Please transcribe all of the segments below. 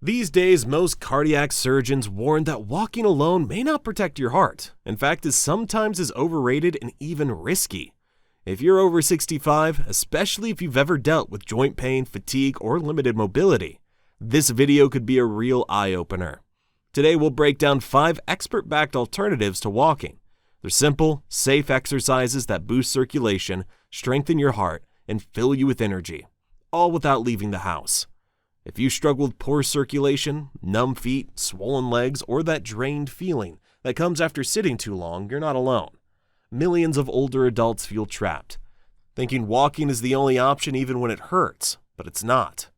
These days, most cardiac surgeons warn that walking alone may not protect your heart. In fact, it sometimes is overrated and even risky. If you're over 65, especially if you've ever dealt with joint pain, fatigue, or limited mobility, this video could be a real eye-opener. Today, we'll break down 5 expert-backed alternatives to walking. They're simple, safe exercises that boost circulation, strengthen your heart, and fill you with energy, all without leaving the house. If you struggle with poor circulation, numb feet, swollen legs, or that drained feeling that comes after sitting too long, you're not alone. Millions of older adults feel trapped, thinking walking is the only option even when it hurts, but it's not.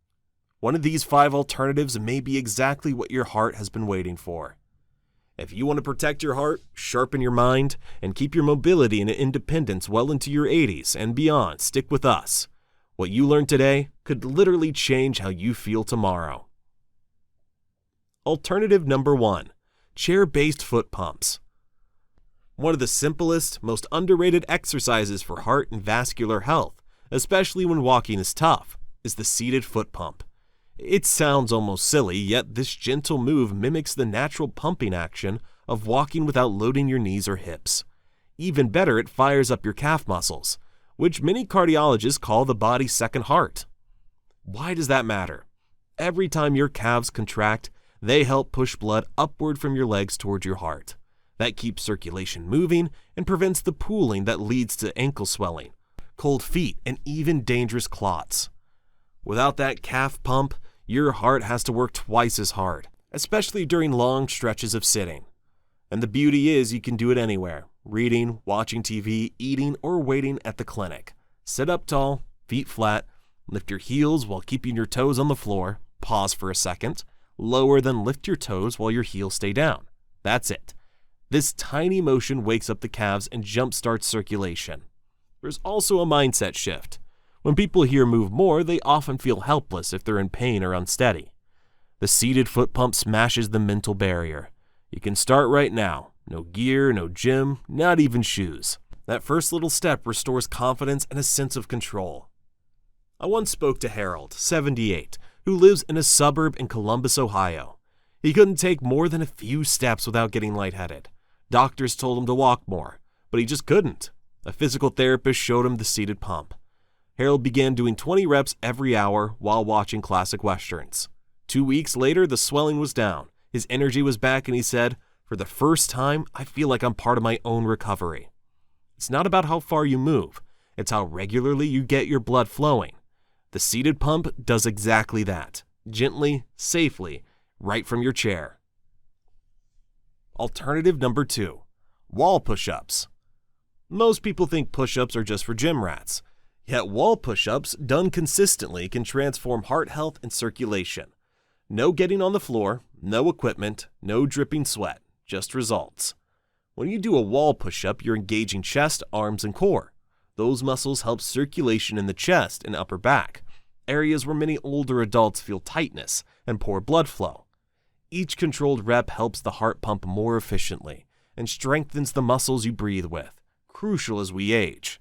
One of these 5 alternatives may be exactly what your heart has been waiting for. If you want to protect your heart, sharpen your mind, and keep your mobility and independence well into your 80s and beyond, stick with us. What you learn today could literally change how you feel tomorrow. Alternative number 1, chair-based foot pumps. One of the simplest, most underrated exercises for heart and vascular health, especially when walking is tough, is the seated foot pump. It sounds almost silly, yet this gentle move mimics the natural pumping action of walking without loading your knees or hips. Even better, it fires up your calf muscles, which many cardiologists call the body's second heart. Why does that matter? Every time your calves contract, they help push blood upward from your legs toward your heart. That keeps circulation moving and prevents the pooling that leads to ankle swelling, cold feet, and even dangerous clots. Without that calf pump, your heart has to work twice as hard, especially during long stretches of sitting. And the beauty is you can do it anywhere. Reading, watching TV, eating, or waiting at the clinic. Sit up tall, feet flat, lift your heels while keeping your toes on the floor, pause for a second, lower then lift your toes while your heels stay down. That's it. This tiny motion wakes up the calves and jumpstarts circulation. There's also a mindset shift. When people hear move more, they often feel helpless if they're in pain or unsteady. The seated foot pump smashes the mental barrier. You can start right now. No gear, no gym, not even shoes. That first little step restores confidence and a sense of control. I once spoke to Harold, 78, who lives in a suburb in Columbus, Ohio. He couldn't take more than a few steps without getting lightheaded. Doctors told him to walk more, but he just couldn't. A physical therapist showed him the seated pump. Harold began doing 20 reps every hour while watching classic westerns. 2 weeks later, the swelling was down. His energy was back, and he said, "For the first time, I feel like I'm part of my own recovery." It's not about how far you move, it's how regularly you get your blood flowing. The seated pump does exactly that, gently, safely, right from your chair. Alternative number 2, wall push-ups. Most people think push-ups are just for gym rats, yet wall push-ups done consistently can transform heart health and circulation. No getting on the floor, no equipment, no dripping sweat. Just results. When you do a wall push-up, you're engaging chest, arms, and core. Those muscles help circulation in the chest and upper back, areas where many older adults feel tightness and poor blood flow. Each controlled rep helps the heart pump more efficiently and strengthens the muscles you breathe with, crucial as we age.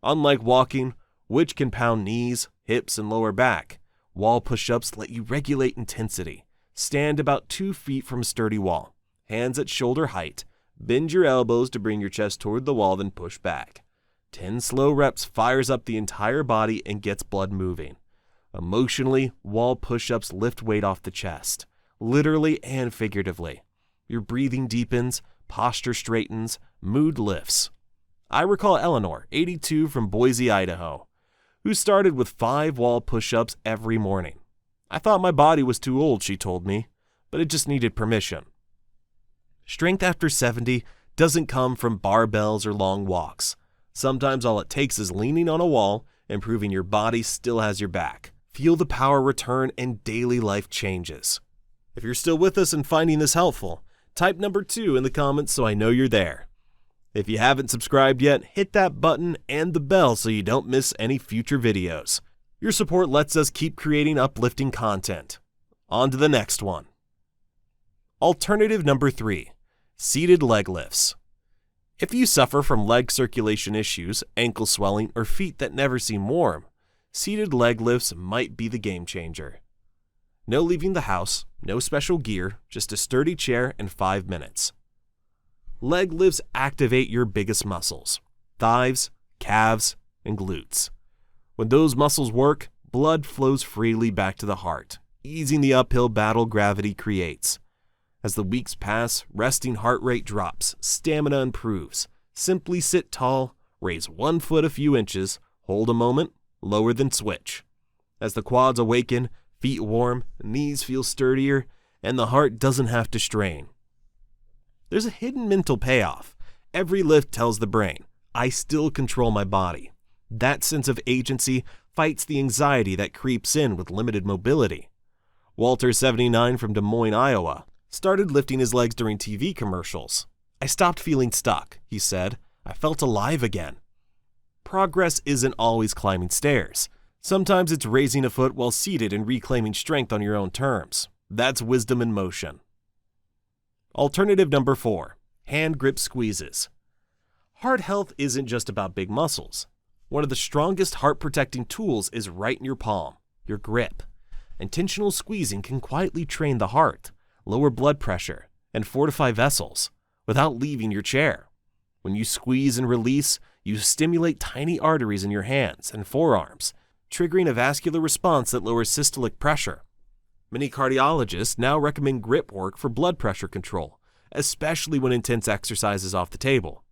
Unlike walking, which can pound knees, hips, and lower back, wall push-ups let you regulate intensity. Stand about 2 feet from a sturdy wall. Hands at shoulder height, bend your elbows to bring your chest toward the wall, then push back. 10 slow reps fires up the entire body and gets blood moving. Emotionally, wall push-ups lift weight off the chest, literally and figuratively. Your breathing deepens, posture straightens, mood lifts. I recall Eleanor, 82, from Boise, Idaho, who started with 5 wall push-ups every morning. I thought my body was too old, she told me, but it just needed permission. Strength after 70 doesn't come from barbells or long walks. Sometimes all it takes is leaning on a wall and proving your body still has your back. Feel the power return and daily life changes. If you're still with us and finding this helpful, type number 2 in the comments so I know you're there. If you haven't subscribed yet, hit that button and the bell so you don't miss any future videos. Your support lets us keep creating uplifting content. On to the next one. Alternative number 3, seated leg lifts. If you suffer from leg circulation issues, ankle swelling, or feet that never seem warm, seated leg lifts might be the game changer. No leaving the house, No special gear, just a sturdy chair and 5 minutes. Leg lifts activate your biggest muscles: thighs, calves, and glutes. When those muscles work, blood flows freely back to the heart, easing the uphill battle gravity creates. As the weeks pass, resting heart rate drops, stamina improves. Simply sit tall, raise 1 foot a few inches, hold a moment, lower then switch. As the quads awaken, feet warm, knees feel sturdier, and the heart doesn't have to strain. There's a hidden mental payoff. Every lift tells the brain, I still control my body. That sense of agency fights the anxiety that creeps in with limited mobility. Walter, 79, from Des Moines, Iowa, started lifting his legs during TV commercials. I stopped feeling stuck, he said. I felt alive again. Progress isn't always climbing stairs. Sometimes it's raising a foot while seated and reclaiming strength on your own terms. That's wisdom in motion. Alternative number 4, hand grip squeezes. Heart health isn't just about big muscles. One of the strongest heart-protecting tools is right in your palm, your grip. Intentional squeezing can quietly train the heart, lower blood pressure, and fortify vessels without leaving your chair. When you squeeze and release, you stimulate tiny arteries in your hands and forearms, triggering a vascular response that lowers systolic pressure. Many cardiologists now recommend grip work for blood pressure control, especially when intense exercise is off the table.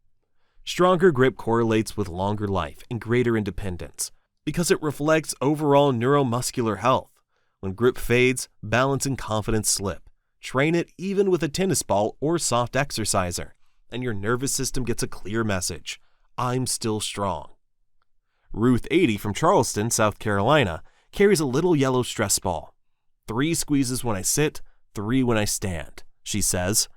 Stronger grip correlates with longer life and greater independence because it reflects overall neuromuscular health. When grip fades, balance and confidence slip. Train it even with a tennis ball or soft exerciser, and your nervous system gets a clear message: I'm still strong. Ruth, 80, from Charleston, South Carolina, carries a little yellow stress ball. 3 squeezes when I sit, 3 when I stand, she says.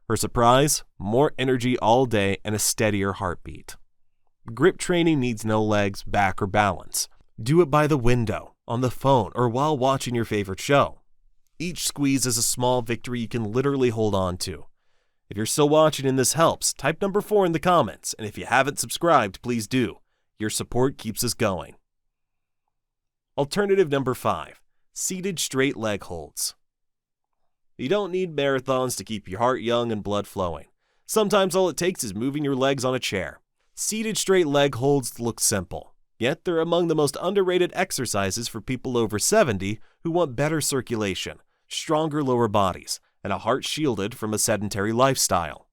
Her surprise? More energy all day and a steadier heartbeat. Grip training needs no legs, back, or balance. Do it by the window, on the phone, or while watching your favorite show. Each squeeze is a small victory you can literally hold on to. If you're still watching and this helps, type number 4 in the comments, and if you haven't subscribed, please do. Your support keeps us going. Alternative number 5, seated straight leg holds. You don't need marathons to keep your heart young and blood flowing. Sometimes all it takes is moving your legs on a chair. Seated straight leg holds look simple, yet they're among the most underrated exercises for people over 70 who want better circulation, stronger lower bodies, and a heart shielded from a sedentary lifestyle.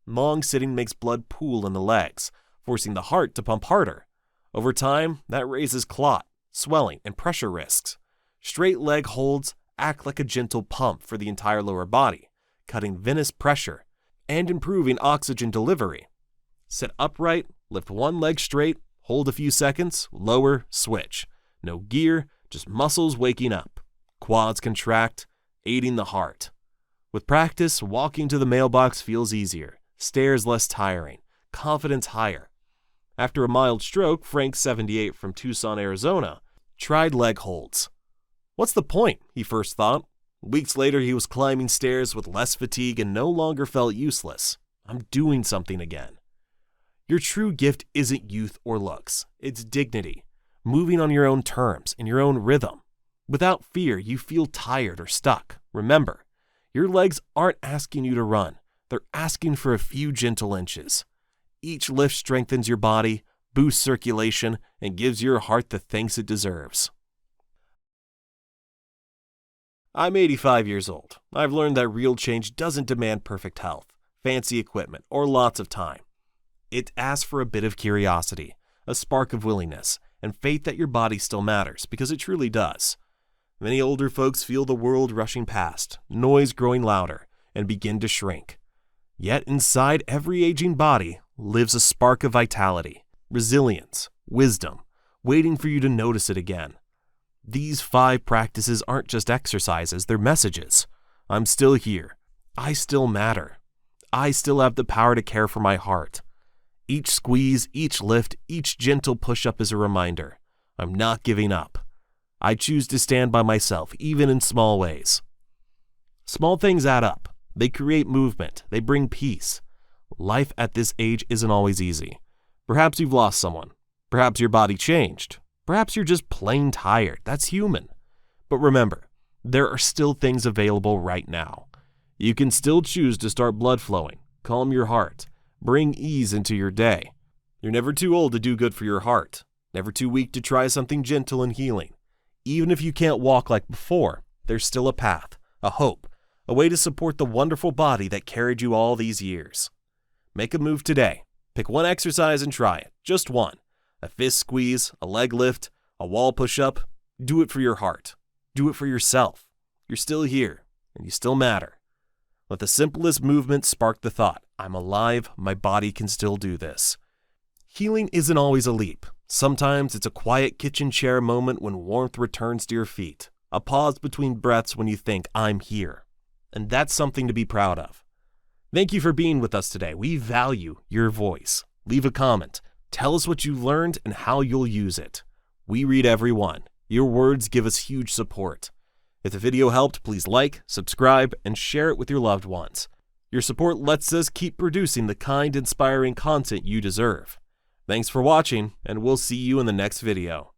Long sitting makes blood pool in the legs, forcing the heart to pump harder. Over time, that raises clot, swelling, and pressure risks. Straight leg holds act like a gentle pump for the entire lower body, cutting venous pressure and improving oxygen delivery. Sit upright, lift one leg straight, hold a few seconds, lower, switch. No gear, just muscles waking up. Quads contract, aiding the heart. With practice, walking to the mailbox feels easier, stairs less tiring, confidence higher. After a mild stroke, Frank, 78, from Tucson, Arizona, tried leg holds. What's the point, he first thought. Weeks later, he was climbing stairs with less fatigue and no longer felt useless. I'm doing something again. Your true gift isn't youth or looks. It's dignity, moving on your own terms, in your own rhythm. Without fear, you feel tired or stuck. Remember, your legs aren't asking you to run. They're asking for a few gentle inches. Each lift strengthens your body, boosts circulation, and gives your heart the thanks it deserves. I'm 85 years old. I've learned that real change doesn't demand perfect health, fancy equipment, or lots of time. It asks for a bit of curiosity, a spark of willingness, and faith that your body still matters, because it truly does. Many older folks feel the world rushing past, noise growing louder, and begin to shrink. Yet inside every aging body lives a spark of vitality, resilience, wisdom, waiting for you to notice it again. These 5 practices aren't just exercises, they're messages. I'm still here. I still matter. I still have the power to care for my heart. Each squeeze, each lift, each gentle push-up is a reminder. I'm not giving up. I choose to stand by myself, even in small ways. Small things add up. They create movement. They bring peace. Life at this age isn't always easy. Perhaps you've lost someone. Perhaps your body changed. Perhaps you're just plain tired. That's human. But remember, there are still things available right now. You can still choose to start blood flowing, calm your heart, bring ease into your day. You're never too old to do good for your heart, never too weak to try something gentle and healing. Even if you can't walk like before, there's still a path, a hope, a way to support the wonderful body that carried you all these years. Make a move today. Pick one exercise and try it, just one. A fist squeeze, a leg lift, a wall push-up. Do it for your heart. Do it for yourself. You're still here, and you still matter. Let the simplest movement spark the thought, I'm alive, my body can still do this. Healing isn't always a leap. Sometimes it's a quiet kitchen chair moment when warmth returns to your feet, a pause between breaths when you think, I'm here. And that's something to be proud of. Thank you for being with us today. We value your voice. Leave a comment. Tell us what you learned and how you'll use it. We read every one. Your words give us huge support. If the video helped, please like, subscribe, and share it with your loved ones. Your support lets us keep producing the kind, inspiring content you deserve. Thanks for watching, and we'll see you in the next video.